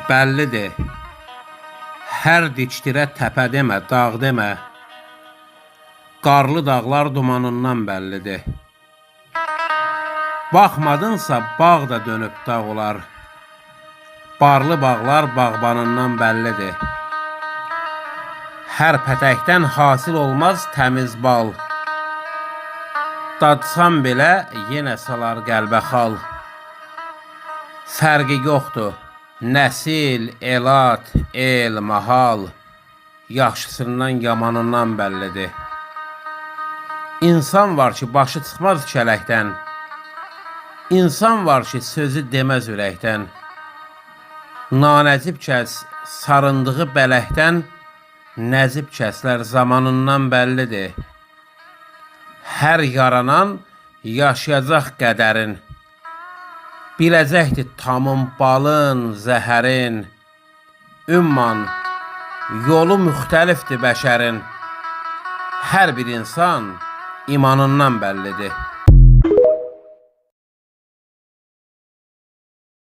Bəllidir, hər dikdirə təpə demə, dağ demə, qarlı dağlar dumanından bəllidir. Baxmadınsa bağ da dönüb dağ olar, barlı bağlar bağbanından bəllidir. Hər pətəkdən hasil olmaz təmiz bal, dadsan belə yenə salar qəlbə xal. Fərqi yoxdur, nəsil, elad, el, mahal, yaxşısından yamanından bəllidir. İnsan var ki, başı çıxmaz kələkdən, İnsan var ki, sözü deməz ürəkdən. Nanəcib kəs sarındığı bələkdən, nəzib kəslər zamanından bəllidir. Hər yaranan yaşayacaq qədərin, biləcəkdir tamın, balın, zəhərin. Ümman, yolu müxtəlifdir bəşərin, hər bir insan imanından bəllidir.